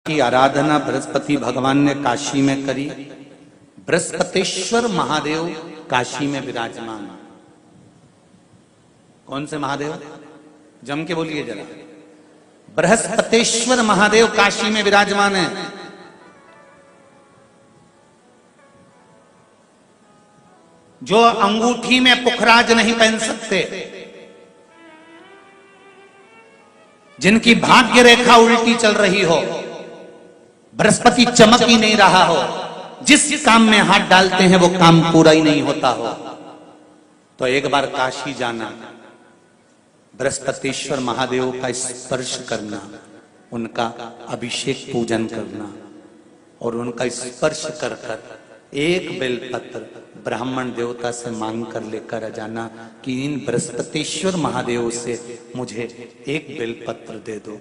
की आराधना बृहस्पति भगवान ने काशी में करी। बृहस्पतेश्वर महादेव काशी में विराजमान। कौन से महादेव? जम के बोलिए जरा। बृहस्पतेश्वर महादेव काशी में विराजमान है। जो अंगूठी में पुखराज नहीं पहन सकते, जिनकी भाग्य रेखा उल्टी चल रही हो, बृहस्पति चमक ही नहीं रहा हो, जिस काम में हाथ डालते हैं वो काम पूरा ही नहीं होता हो, तो एक बार काशी जाना, बृहस्पतेश्वर महादेव का स्पर्श करना, उनका अभिषेक पूजन करना और उनका स्पर्श कर कर एक बेलपत्र ब्राह्मण देवता से मांग कर लेकर आ जाना कि इन बृहस्पतेश्वर महादेव से मुझे एक बेलपत्र दे दो।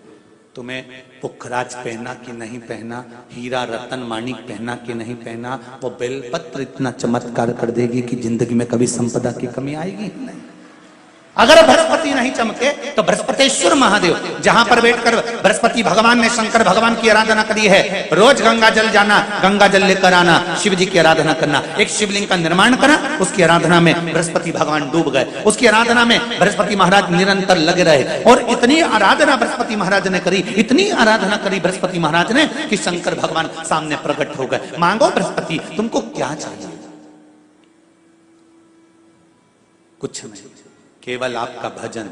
तुम्हें पुखराज पहना कि नहीं पहना, हीरा रतन माणिक पहना कि नहीं पहना, वो बेलपत्र इतना चमत्कार कर देगी कि जिंदगी में कभी संपदा की कमी आएगी नहीं। अगर बृहस्पति नहीं चमके तो बृहस्पतेश्वर महादेव, जहां पर बैठकर बृहस्पति भगवान ने शंकर भगवान की आराधना करी है, रोज गंगा जल जाना, गंगा जल लेकर आना, शिव जी की आराधना करना। एक शिवलिंग का निर्माण करा, उसकी आराधना में बृहस्पति भगवान डूब गए, उसकी आराधना में बृहस्पति महाराज निरंतर लगे रहे। और इतनी आराधना बृहस्पति महाराज ने करी, इतनी आराधना करी बृहस्पति महाराज ने कि शंकर भगवान सामने प्रकट हो गए। मांगो बृहस्पति, तुमको क्या चाहिए? कुछ नहीं, केवल आपका भजन।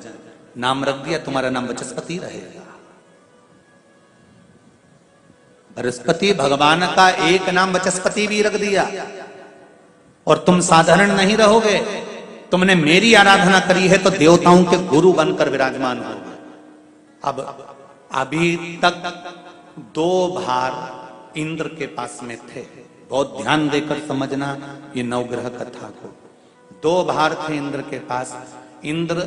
नाम रख दिया, तुम्हारा नाम बृहस्पति रहेगा। बृहस्पति भगवान का एक नाम बृहस्पति भी रख दिया और तुम साधारण नहीं रहोगे। तुमने मेरी आराधना करी है तो देवताओं के गुरु बनकर विराजमान होगे। अब अभी तक 2 भार इंद्र के पास में थे। बहुत ध्यान देकर समझना ये नवग्रह कथा को। 2 भार थे इंद्र के पास। इंद्र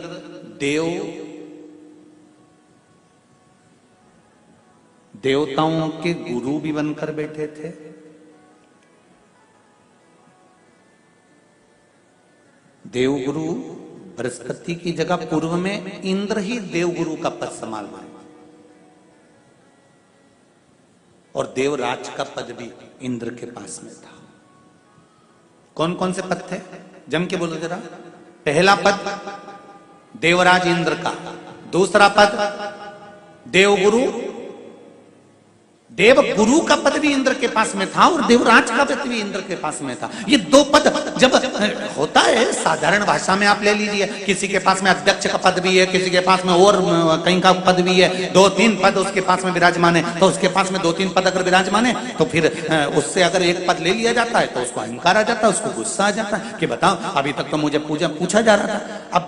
देवताओं के गुरु भी बनकर बैठे थे, देवगुरु बृहस्पति की जगह पूर्व में इंद्र ही देवगुरु का पद संभाल रहे, और देवराज का पद भी इंद्र के पास में था। कौन कौन से पद थे? जम के बोलो जरा। पहला पद देवराज इंद्र का, दूसरा पद देवगुरु, देवगुरु का पद भी इंद्र के पास में था और देवराज का पद भी इंद्र के पास में था। ये 2 पद जब होता है साधारण भाषा में आप ले लीजिए, किसी के पास में अध्यक्ष का पद भी है, किसी के पास में और कहीं का पद भी है, 2-3 पद उसके पास में विराजमान है, तो उसके पास में 2-3 पद अगर विराजमान है तो फिर उससे अगर एक पद ले लिया जाता है तो उसको अहंकार आ जाता है, उसको गुस्सा आ जाता है कि बताओ अभी तक तो मुझे पूछा जा रहा था, अब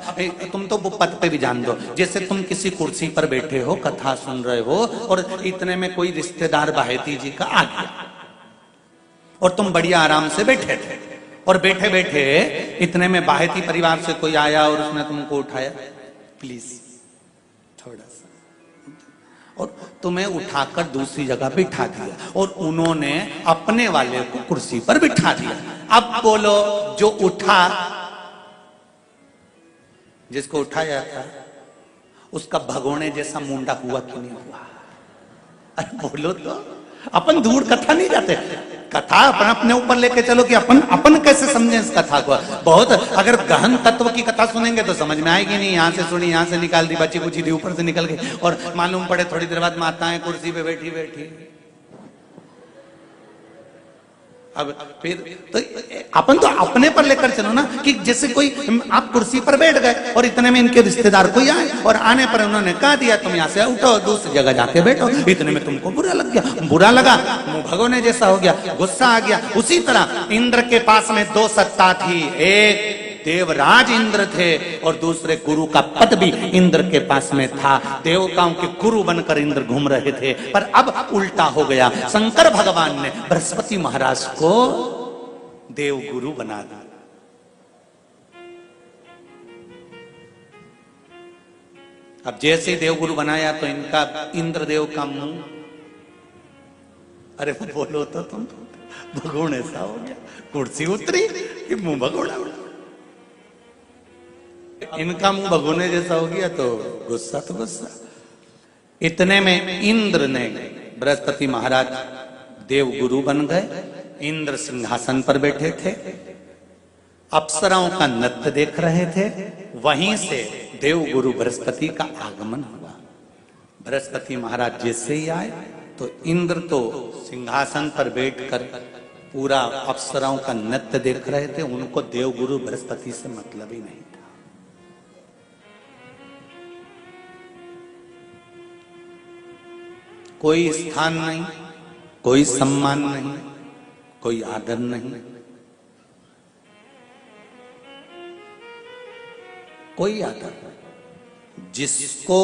तुम तो वो पद पे भी जान दो। जैसे तुम किसी कुर्सी पर बैठे हो, कथा सुन रहे हो और इतने में कोई रिश्तेदार बाहेती जी का आ गया और तुम बढ़िया आराम से बैठे थे, और बैठे बैठे इतने में बाहेती परिवार से कोई आया और उसने तुमको उठाया, प्लीज थोड़ा सा, और तुम्हें उठाकर दूसरी जगह बिठा दिया और उन्होंने अपने वाले को कुर्सी पर बिठा दिया। अब बोलो, जो उठा, जिसको उठाया था उसका भगोने जैसा मुंडा हुआ कि नहीं हुआ? अरे बोलो तो। अपन दूर कथा नहीं जाते, कथा अपन अपने ऊपर लेके चलो कि अपन कैसे समझे इस कथा को। बहुत अगर गहन तत्व की कथा सुनेंगे तो समझ में आएगी नहीं। यहाँ से सुनी, यहाँ से निकाल दी, बची कुची दी, ऊपर से निकल गई, और मालूम पड़े थोड़ी देर बाद माताएं कुर्सी पे बैठी बैठी। अब फिर तो अपन तो अपने पर लेकर चलो ना, कि जैसे कोई आप कुर्सी पर बैठ गए और इतने में इनके रिश्तेदार कोई आए और आने पर उन्होंने कह दिया तुम यहाँ से उठो, दूसरी जगह जाके बैठो। इतने में तुमको बुरा लग गया, बुरा लगा, मुंह भगोने जैसा हो गया, गुस्सा आ गया। उसी तरह इंद्र के पास में 2 सत्ता थी, एक देवराज इंद्र थे और दूसरे गुरु का पद भी इंद्र के पास में था। देवताओं के गुरु बनकर इंद्र घूम रहे थे, पर अब उल्टा हो गया। शंकर भगवान ने बृहस्पति महाराज को देवगुरु बना दिया। अब जैसे ही देवगुरु बनाया तो इनका इंद्रदेव का मुंह, अरे बोलो तो तुम, भगोड़ ऐसा हो गया, कुर्सी उतरी कि मुंह भगोड़ा। इनका मुंह भगोने जैसा हो गया तो गुस्सा तो गुस्सा। इतने में इंद्र ने बृहस्पति महाराज देव गुरु बन गए, इंद्र सिंहासन पर बैठे थे, अप्सराओं का नृत्य देख रहे थे। वहीं से देव गुरु बृहस्पति का आगमन हुआ। बृहस्पति महाराज जैसे ही आए तो इंद्र तो सिंहासन पर बैठकर पूरा अप्सराओं का नृत्य देख रहे थे। उनको देव गुरु बृहस्पति से मतलब ही नहीं था। कोई स्थान नहीं, कोई सम्मान नहीं, कोई आदर नहीं, कोई आदर नहीं। जिसको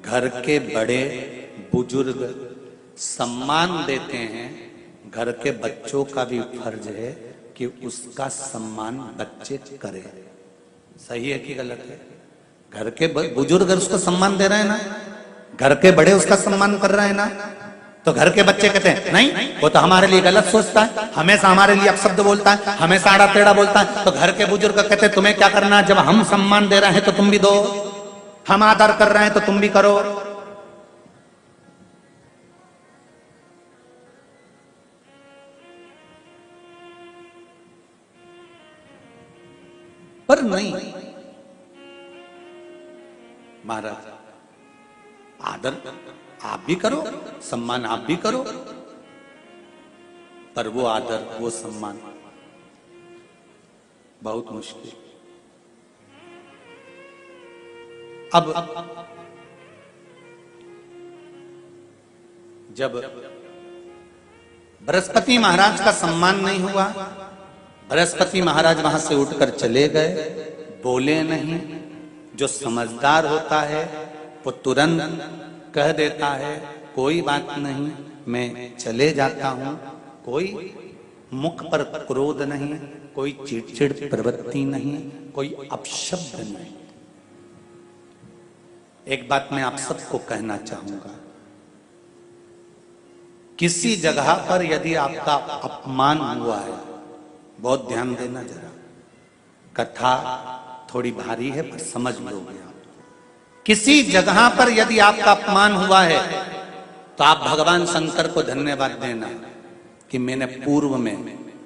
घर के बड़े बुजुर्ग सम्मान देते हैं, घर के बच्चों का भी फर्ज है कि उसका सम्मान बच्चे करें। सही है कि गलत है? घर के बुजुर्ग उसको सम्मान दे रहे हैं ना, घर के बड़े उसका सम्मान कर रहे हैं ना, तो घर के बच्चे कहते हैं नहीं, वो तो हमारे लिए गलत सोचता है, हमेशा हमारे लिए अपशब्द बोलता है, हमेशा आड़ा टेढ़ा बोलता है। तो घर के बुजुर्ग कहते हैं तुम्हें क्या करना है, जब हम सम्मान दे रहे हैं तो तुम भी दो, हम आदर कर रहे हैं तो तुम भी करो। पर नहीं महाराज, आदर आप भी करो, सम्मान आप भी करो, पर वो आदर वो सम्मान बहुत मुश्किल। अब जब बृहस्पति महाराज का सम्मान नहीं हुआ, बृहस्पति महाराज वहां से उठकर चले गए, बोले नहीं। जो समझदार होता है वो तुरंत कह देता है कोई बात नहीं, मैं चले जाता हूं। कोई मुख पर क्रोध नहीं, कोई चिड़चिड़ प्रवृत्ति नहीं, कोई अपशब्द नहीं। एक बात मैं आप सबको कहना चाहूंगा, किसी जगह पर यदि आपका अपमान हुआ है, बहुत ध्यान देना जरा, कथा थोड़ी भारी है पर समझ लोगे आप। किसी जगह पर यदि आपका अपमान हुआ है तो आप भगवान शंकर को धन्यवाद देना कि मैंने पूर्व में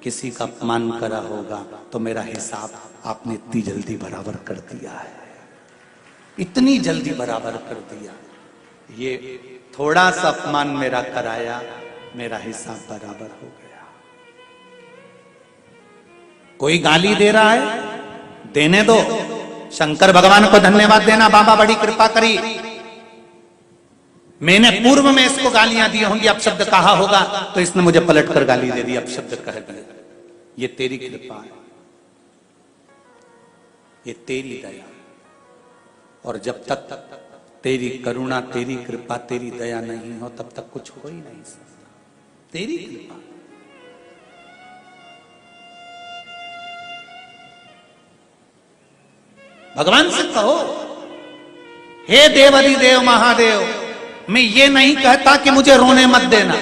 किसी का अपमान करा होगा तो मेरा हिसाब आपने इतनी जल्दी बराबर कर दिया है, इतनी जल्दी बराबर कर दिया। ये थोड़ा सा अपमान मेरा कराया, मेरा हिसाब बराबर हो गया। कोई गाली दे रहा है, देने दो, शंकर भगवान को धन्यवाद देना, बाबा बड़ी कृपा करी, मैंने पूर्व में इसको गालियां दी होंगी, अपशब्द कहा होगा तो इसने मुझे पलटकर गाली दे दी, अपशब्द कह दिया। ये तेरी कृपा है, ये तेरी दया। और जब तक तेरी करुणा, तेरी कृपा, तेरी दया नहीं हो तब तक कुछ हो ही नहीं सकता। तेरी कृपा, भगवान से कहो, हे देवाधिदेव महादेव, मैं ये नहीं कहता कि मुझे रोने मत देना,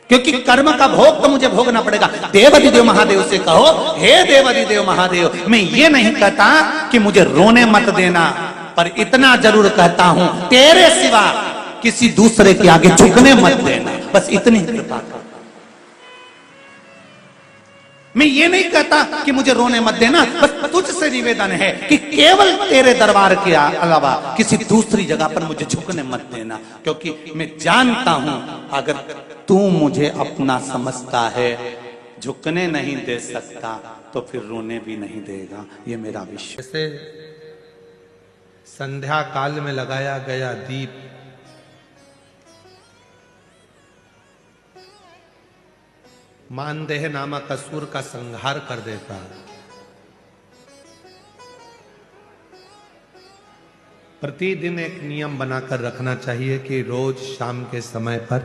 क्योंकि कर्म का भोग तो मुझे भोगना पड़ेगा। देवाधिदेव महादेव से कहो, हे देवाधिदेव महादेव, मैं ये नहीं कहता कि मुझे रोने मत देना, पर इतना जरूर कहता हूं तेरे सिवा किसी दूसरे के आगे झुकने मत देना, बस इतनी कृपा कर। मैं ये नहीं कहता कि मुझे रोने मत देना, बस तुझसे निवेदन है कि केवल तेरे दरबार के अलावा किसी दूसरी जगह पर मुझे झुकने मत देना, क्योंकि मैं जानता हूं अगर तू मुझे अपना समझता है, झुकने नहीं दे सकता तो फिर रोने भी नहीं देगा। ये मेरा विश्वास। जैसे संध्या काल में लगाया गया दीप मानदेह नामक असुर का संहार कर देता है। प्रतिदिन एक नियम बनाकर रखना चाहिए कि रोज शाम के समय पर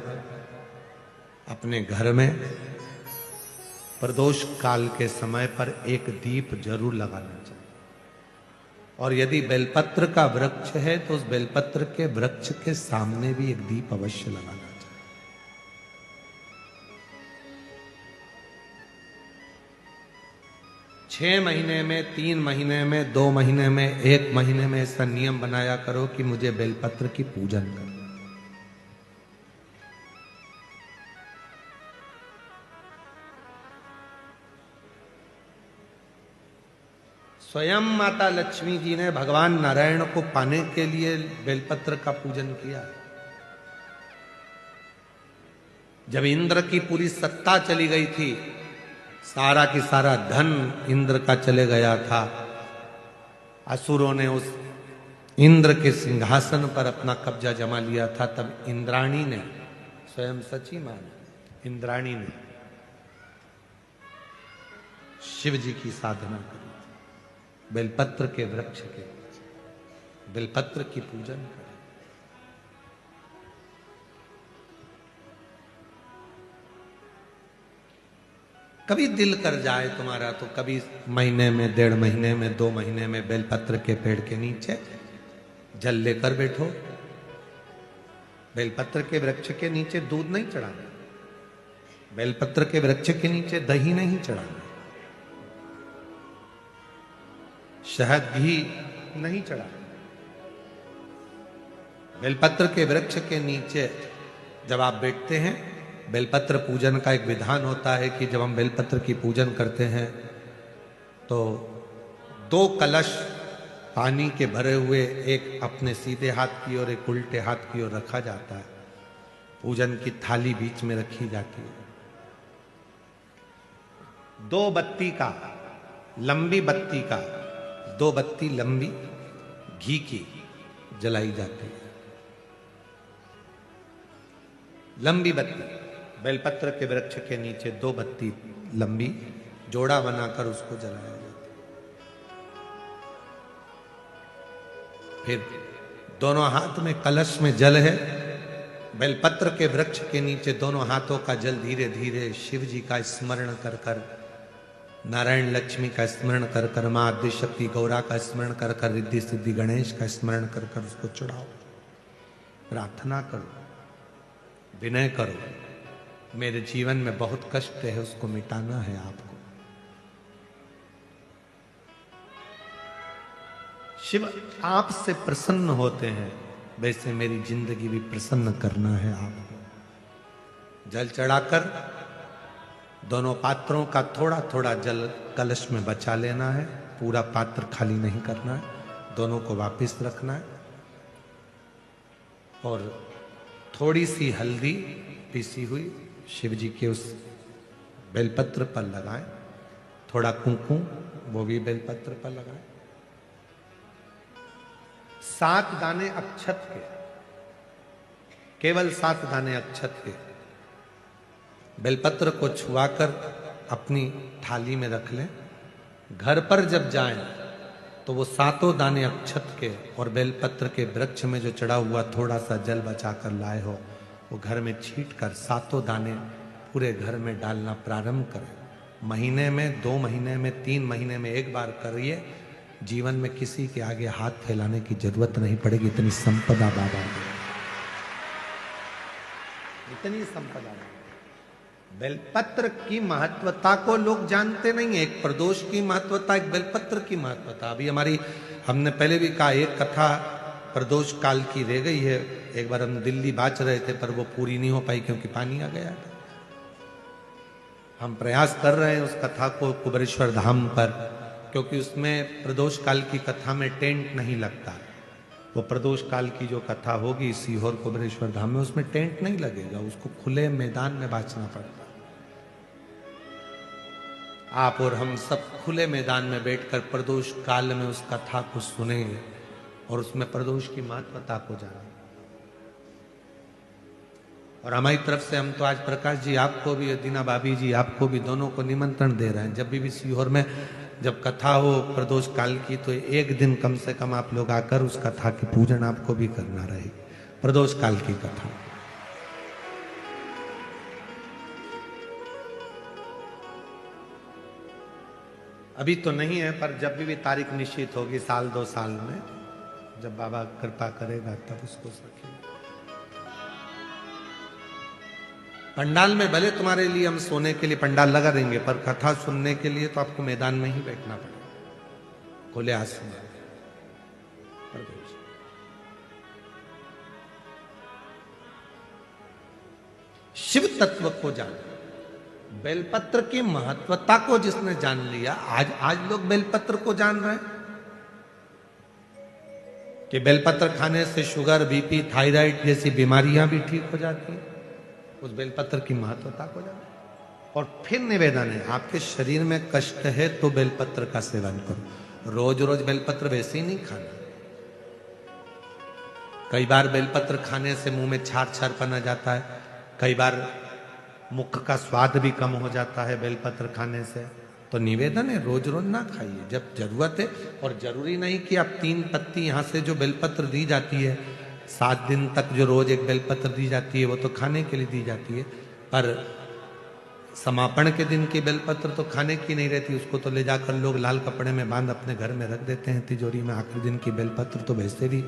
अपने घर में प्रदोष काल के समय पर एक दीप जरूर लगाना चाहिए। और यदि बेलपत्र का वृक्ष है तो उस बेलपत्र के वृक्ष के सामने भी एक दीप अवश्य लगाना चाहिए। 6 महीने में, 3 महीने में, 2 महीने में, 1 महीने में ऐसा नियम बनाया करो कि मुझे बेलपत्र की पूजन करो। स्वयं माता लक्ष्मी जी ने भगवान नारायण को पाने के लिए बेलपत्र का पूजन किया। जब इंद्र की पूरी सत्ता चली गई थी, सारा की सारा धन इंद्र का चले गया था, असुरों ने उस इंद्र के सिंहासन पर अपना कब्जा जमा लिया था, तब इंद्राणी ने, स्वयं सची माने इंद्राणी ने शिव जी की साधना करी, बेलपत्र के वृक्ष के, बेलपत्र की पूजन करें। कभी दिल कर जाए तुम्हारा तो कभी महीने में, 1.5 महीने में, 2 महीने में बेलपत्र के पेड़ के नीचे जल लेकर बैठो। बेलपत्र के वृक्ष के नीचे दूध नहीं चढ़ाना, बेलपत्र के वृक्ष के नीचे दही नहीं चढ़ाना, शहद घी नहीं चढ़ाना। बेलपत्र के वृक्ष के नीचे जब आप बैठते हैं, बेलपत्र पूजन का एक विधान होता है कि जब हम बेलपत्र की पूजन करते हैं तो 2 कलश पानी के भरे हुए, एक अपने सीधे हाथ की और एक उल्टे हाथ की ओर रखा जाता है। पूजन की थाली बीच में रखी जाती है। 2 बत्ती का, लंबी बत्ती का, 2 बत्ती लंबी घी की जलाई जाती है। लंबी बत्ती बेलपत्र के वृक्ष के नीचे 2 बत्ती लंबी जोड़ा बनाकर उसको जलाया जाता है। फिर दोनों हाथ में कलश में जल है, बेलपत्र के वृक्ष के नीचे दोनों हाथों का जल धीरे धीरे शिव जी का स्मरण कर कर, नारायण लक्ष्मी का स्मरण कर कर, मां आदिशक्ति गौरा का स्मरण कर कर, रिद्धि सिद्धि गणेश का स्मरण कर कर उसको चढ़ाओ। प्रार्थना करो, विनय करो, मेरे जीवन में बहुत कष्ट है, उसको मिटाना है आपको। शिव आपसे प्रसन्न होते हैं, वैसे मेरी जिंदगी भी प्रसन्न करना है आपको। जल चढ़ाकर दोनों पात्रों का थोड़ा थोड़ा जल कलश में बचा लेना है, पूरा पात्र खाली नहीं करना है, दोनों को वापस रखना है। और थोड़ी सी हल्दी पीसी हुई शिव जी के उस बेलपत्र पर लगाएं, थोड़ा कुंकुम वो भी बेलपत्र पर लगाएं। 7 दाने अक्षत के, केवल 7 दाने अक्षत के बेलपत्र को छुआकर अपनी थाली में रख लें। घर पर जब जाएं तो वो 7 दाने अक्षत के और बेलपत्र के वृक्ष में जो चढ़ा हुआ थोड़ा सा जल बचाकर लाए हो, वो घर में छीट कर 7 दाने पूरे घर में डालना प्रारंभ करें। महीने में, 2 महीने में, 3 महीने में एक बार करिए। जीवन में किसी के आगे हाथ फैलाने की जरूरत नहीं पड़ेगी। इतनी संपदा बाबा ने, इतनी संपदा। बेलपत्र की महत्वता को लोग जानते नहीं है। एक प्रदोष की महत्वता, एक बेलपत्र की महत्वता। अभी हमने पहले भी कहा, एक कथा प्रदोष काल की रह गई है। एक बार हम दिल्ली बाच रहे थे पर वो पूरी नहीं हो पाई क्योंकि पानी आ गया था। हम प्रयास कर रहे हैं उस कथा को कुबेरेश्वर धाम पर, क्योंकि उसमें प्रदोष काल की कथा में टेंट नहीं लगता। वो प्रदोष काल की जो कथा होगी सीहोर कुबेरेश्वर धाम में, उसमें टेंट नहीं लगेगा, उसको खुले मैदान में बांचना पड़ता। आप और हम सब खुले मैदान में बैठकर प्रदोष काल में उस कथा को सुनेंगे और उसमें प्रदोष की महत्वता को जानेंगे। और हमारी तरफ से हम तो आज प्रकाश जी आपको भी, दीना भाभी जी आपको भी, दोनों को निमंत्रण दे रहे हैं। जब भी सीहोर में जब कथा हो प्रदोष काल की, तो एक दिन कम से कम आप लोग आकर उस कथा की पूजन आपको भी करना रहेगी। प्रदोष काल की कथा अभी तो नहीं है, पर जब भी तारीख निश्चित होगी 1-2 साल में, जब बाबा कृपा करेगा तब उसको सकेगा। पंडाल में भले तुम्हारे लिए हम सोने के लिए पंडाल लगा देंगे, पर कथा सुनने के लिए तो आपको मैदान में ही बैठना पड़ेगा, खुले आसमान। शिव तत्व को जान, बेलपत्र की महत्वता को जिसने जान लिया, आज लोग बेलपत्र को जान रहे हैं कि बेलपत्र खाने से शुगर, बीपी, थायराइड जैसी बीमारियां भी ठीक हो जाती हैं। उस बेलपत्र की महत्वता को जान। और फिर निवेदन है, आपके शरीर में कष्ट है तो बेलपत्र का सेवन करो। रोज रोज बेलपत्र वैसे ही नहीं खाना। कई बार बेलपत्र खाने से मुंह में छार छार पन आ जाता है, कई बार मुख का स्वाद भी कम हो जाता है बेलपत्र खाने से। तो निवेदन है, रोज रोज ना खाइए, जब जरूरत है। और जरूरी नहीं कि आप 3 पत्ती यहां से जो बेलपत्र दी जाती है, 7 दिन तक जो रोज एक बेलपत्र दी जाती है, वो तो खाने के लिए दी जाती है। पर समापन के दिन की बेलपत्र तो खाने की नहीं रहती, उसको तो ले जाकर लोग लाल कपड़े में बांध अपने घर में रख देते हैं तिजोरी में। आखिरी दिन की बेलपत्र तो वैसे भी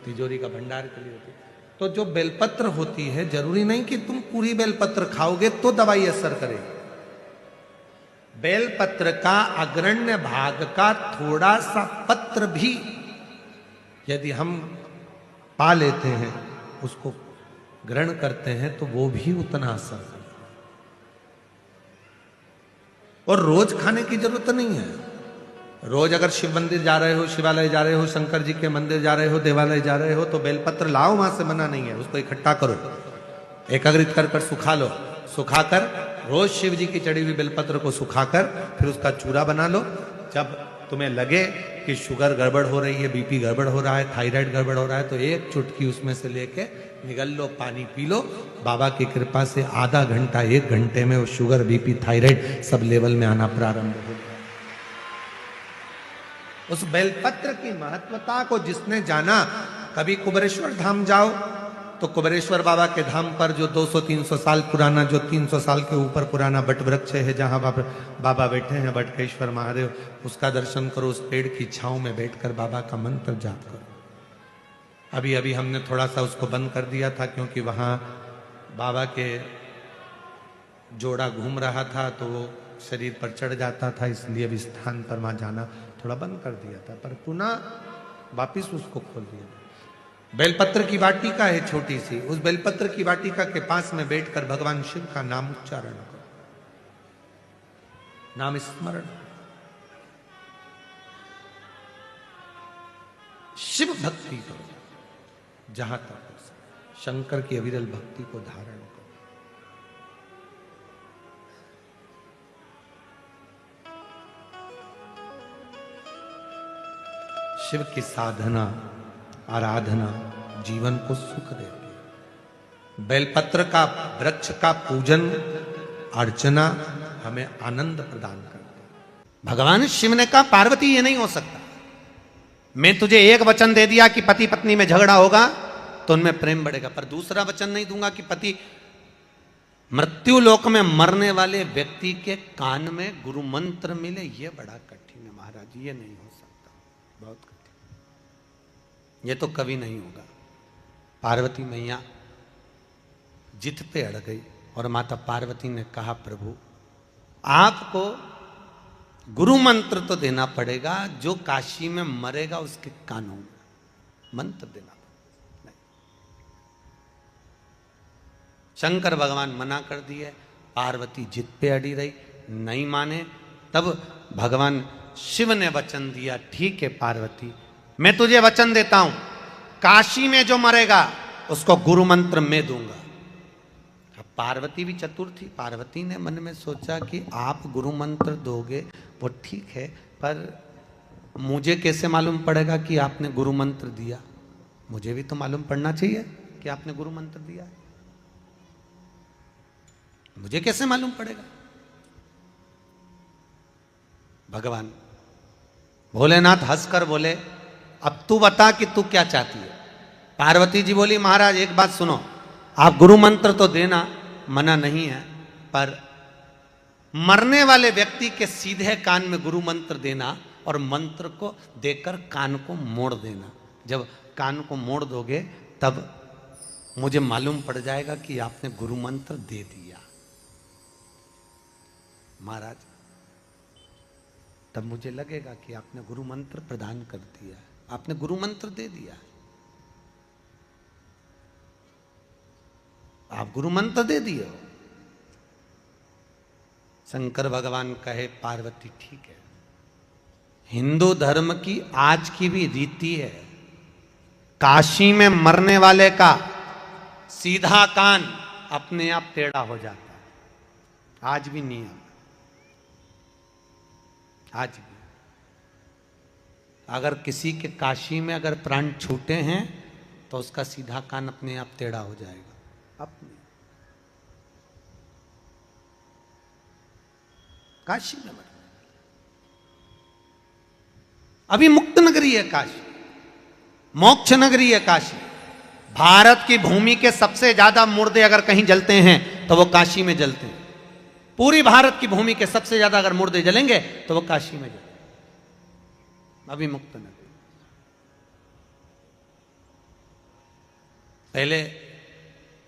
तिजोरी का भंडार के लिए होती है। तो जो बेलपत्र होती है, जरूरी नहीं कि तुम पूरी बेलपत्र खाओगे तो दवाई असर करेगी। बेलपत्र का अग्रण्य भाग का थोड़ा सा पत्र भी यदि हम पा लेते हैं, उसको ग्रहण करते हैं, तो वो भी उतना असर करता है। और रोज खाने की जरूरत नहीं है। रोज अगर शिव मंदिर जा रहे हो, शिवालय जा रहे हो, शंकर जी के मंदिर जा रहे हो, देवालय जा रहे हो, तो बेलपत्र लाओ, वहां से मना नहीं है। उसको इकट्ठा करो, एकाग्रित कर सुखा लो। सुखाकर रोज शिव जी की चढ़ी हुई बेलपत्र को सुखाकर फिर उसका चूरा बना लो। जब तुम्हें लगे कि शुगर गड़बड़ हो रही है, बीपी गड़बड़ हो रहा है, थायराइड गड़बड़ हो रहा है, तो एक चुटकी उसमें से लेके निगल लो, पानी पी लो। बाबा की कृपा से आधा घंटा, 1 घंटे में वो sugar, BP, thyroid sub level में आना प्रारंभ हो गया। उस बेलपत्र की महत्वता को जिसने जाना, कभी कुबेरेश्वर धाम जाओ तो कुबेरेश्वर बाबा के धाम पर जो 200-300 साल पुराना, जो 300 साल के ऊपर पुराना बट वृक्ष है, जहां बाबा बैठे हैं, बटकेश्वर महादेव, उसका दर्शन करो। उस पेड़ की छांव में बैठकर बाबा का मंत्र जाप करो। अभी अभी हमने थोड़ा सा उसको बंद कर दिया था, क्योंकि वहां बाबा के जोड़ा घूम रहा था तो वो शरीर पर चढ़ जाता था, इसलिए अभी स्थान पर वहां जाना थोड़ा बंद कर दिया था, पर पुनः वापिस उसको खोल दिया। बेलपत्र की वाटिका है छोटी सी, उस बेलपत्र की वाटिका के पास में बैठकर भगवान शिव का नाम उच्चारण करो, नाम स्मरण। शिव भक्ति करो जहां तक हो सके, शंकर की अविरल भक्ति को धारण करो। शिव की साधना, आराधना जीवन को सुख देती है। बेलपत्र का वृक्ष का पूजन अर्चना हमें आनंद प्रदान करती है। भगवान शिव ने कहा, पार्वती ये नहीं हो सकता, मैं तुझे एक वचन दे दिया कि पति पत्नी में झगड़ा होगा तो उनमें प्रेम बढ़ेगा, पर दूसरा वचन नहीं दूंगा कि पति मृत्यु लोक में मरने वाले व्यक्ति के कान में गुरु मंत्र मिले। ये बड़ा कठिन है महाराज, ये नहीं हो सकता, बहुत कठिन, ये तो कभी नहीं होगा। पार्वती मैया जिद पे अड़ गई और माता पार्वती ने कहा, प्रभु आपको गुरु मंत्र तो देना पड़ेगा, जो काशी में मरेगा उसके कानों में मंत्र देना पड़ेगा। नहीं, शंकर भगवान मना कर दिए, पार्वती जिद पे अड़ी रही, नहीं माने। तब भगवान शिव ने वचन दिया, ठीक है पार्वती, मैं तुझे वचन देता हूं, काशी में जो मरेगा उसको गुरु मंत्र मैं दूंगा। अब पार्वती भी चतुर थी, पार्वती ने मन में सोचा कि आप गुरु मंत्र दोगे वो ठीक है, पर मुझे कैसे मालूम पड़ेगा कि आपने गुरु मंत्र दिया? मुझे भी तो मालूम पड़ना चाहिए कि आपने गुरु मंत्र दिया है, मुझे कैसे मालूम पड़ेगा? भगवान भोलेनाथ हंसकर बोले, अब तू बता कि तू क्या चाहती है। पार्वती जी बोली, महाराज एक बात सुनो, आप गुरु मंत्र तो देना, मना नहीं है, पर मरने वाले व्यक्ति के सीधे कान में गुरु मंत्र देना और मंत्र को देकर कान को मोड़ देना। जब कान को मोड़ दोगे तब मुझे मालूम पड़ जाएगा कि आपने गुरु मंत्र दे दिया। महाराज, तब मुझे लगेगा कि आपने गुरु मंत्र प्रदान कर दिया, आपने गुरु मंत्र दे दिया, आप गुरु मंत्र दे दिए हो। शंकर भगवान कहे पार्वती ठीक है, हिंदू धर्म की आज की भी रीति है, काशी में मरने वाले का सीधा कान अपने आप टेढ़ा हो जाता है, आज भी नियम, आज भी। अगर किसी के काशी में अगर प्राण छूटे हैं तो उसका सीधा कान अपने आप टेढ़ा हो जाएगा, अपने काशी में मर, अभी मुक्त नगरी है काशी, मोक्ष नगरी है काशी। भारत की भूमि के सबसे ज्यादा मुर्दे अगर कहीं जलते हैं तो वो काशी में जलते हैं। पूरी भारत की भूमि के सबसे ज्यादा अगर मुर्दे जलेंगे तो वो काशी में जलेंगे, अभी मुक्त नगरी। पहले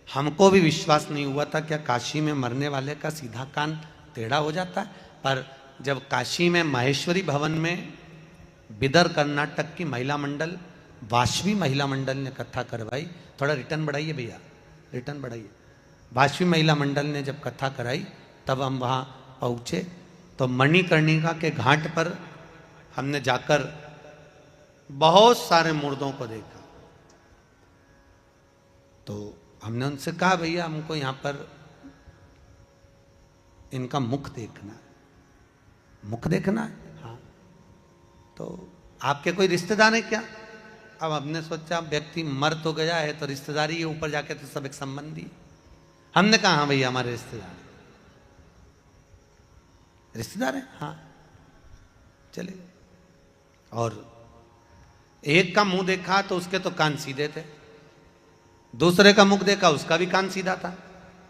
हमको भी विश्वास नहीं हुआ था क्या काशी में मरने वाले का सीधा कान टेढ़ा हो जाता है, पर जब काशी में माहेश्वरी भवन में बिदर कर्नाटक की महिला मंडल, वाशवी महिला मंडल ने कथा करवाई, थोड़ा रिटर्न बढ़ाइए भैया, रिटर्न बढ़ाइए। वाशवी महिला मंडल ने जब कथा कराई तब हम वहाँ पहुँचे तो मणिकर्णिका के घाट पर हमने जाकर बहुत सारे मुर्दों को देखा। तो हमने उनसे कहा भैया हमको यहाँ पर इनका मुख देखना है, मुख देखना है। हाँ, तो आपके कोई रिश्तेदार है क्या? अब हमने सोचा व्यक्ति मर तो गया है तो रिश्तेदारी है, ऊपर जाके तो सब एक संबंधी। हमने कहा हाँ भैया हमारे रिश्तेदार है, रिश्तेदार है, हाँ चले। और एक का मुंह देखा तो उसके तो कान सीधे थे, दूसरे का मुख देखा उसका भी कान सीधा था।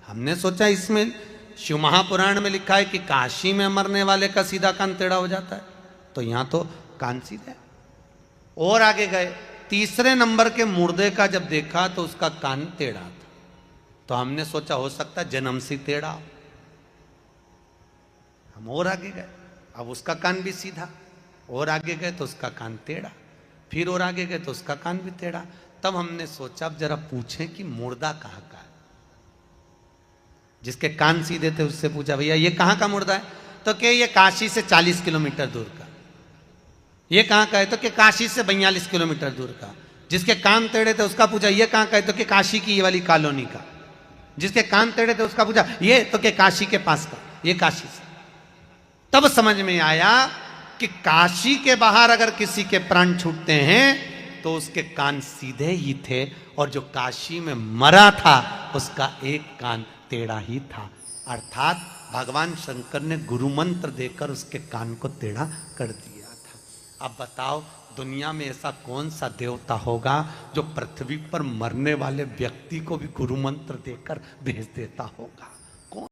हमने सोचा इसमें शिव महापुराण में लिखा है कि काशी में मरने वाले का सीधा कान टेढ़ा हो जाता है, तो यहां तो कान सीधे। और आगे गए, तीसरे नंबर के मुर्दे का जब देखा तो उसका कान टेढ़ा था, तो हमने सोचा हो सकता है जन्म से टेढ़ा हो। हम और आगे गए, अब उसका कान भी सीधा, और आगे गए तो उसका कान टेढ़ा, फिर और आगे गए तो उसका कान भी टेढ़ा। तब हमने सोचा अब जरा पूछें कि मुर्दा कहाँ का है। जिसके कान सीधे थे उससे पूछा भैया ये कहाँ का मुर्दा है, तो कि ये काशी से 40 किलोमीटर दूर का। ये कहाँ का है, तो कि काशी से 42 किलोमीटर दूर का। जिसके कान टेढ़े थे उसका पूछा ये कहाँ का है, तो कि काशी की ये वाली कॉलोनी का। जिसके कान टेढ़े थे उसका पूछा ये, तो कि काशी के पास का, ये काशी से। तब समझ में आया कि काशी के बाहर अगर किसी के प्राण छूटते हैं तो उसके कान सीधे ही थे, और जो काशी में मरा था उसका एक कान टेढ़ा ही था। अर्थात भगवान शंकर ने गुरु मंत्र देकर उसके कान को टेढ़ा कर दिया था। अब बताओ दुनिया में ऐसा कौन सा देवता होगा जो पृथ्वी पर मरने वाले व्यक्ति को भी गुरु मंत्र देकर भेज देता होगा?